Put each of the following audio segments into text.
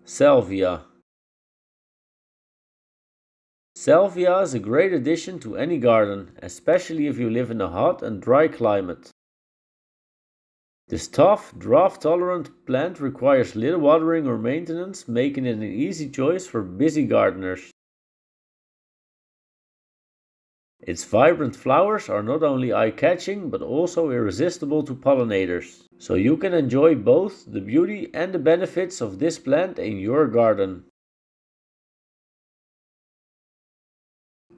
Salvia. Salvia is a great addition to any garden, especially if you live in a hot and dry climate. This tough, drought-tolerant plant requires little watering or maintenance, making it an easy choice for busy gardeners. Its vibrant flowers are not only eye-catching but also irresistible to pollinators, so you can enjoy both the beauty and the benefits of this plant in your garden.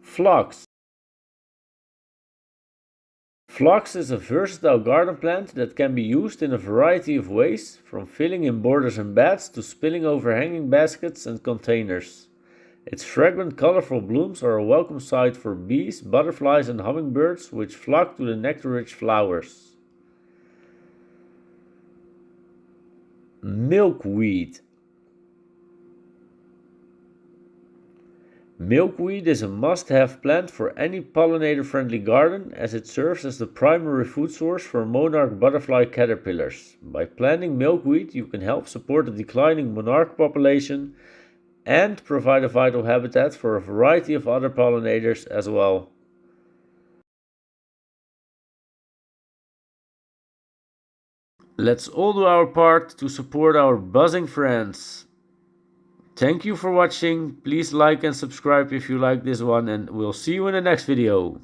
Phlox. Phlox is a versatile garden plant that can be used in a variety of ways, from filling in borders and beds to spilling over hanging baskets and containers. Its fragrant, colorful blooms are a welcome sight for bees, butterflies, and hummingbirds, which flock to the nectar-rich flowers. Milkweed. Milkweed is a must-have plant for any pollinator-friendly garden, as it serves as the primary food source for monarch butterfly caterpillars. By planting milkweed, you can help support the declining monarch population and provide a vital habitat for a variety of other pollinators as well. Let's all do our part to support our buzzing friends. Thank you for watching. Please like and subscribe if you like this one, and we'll see you in the next video.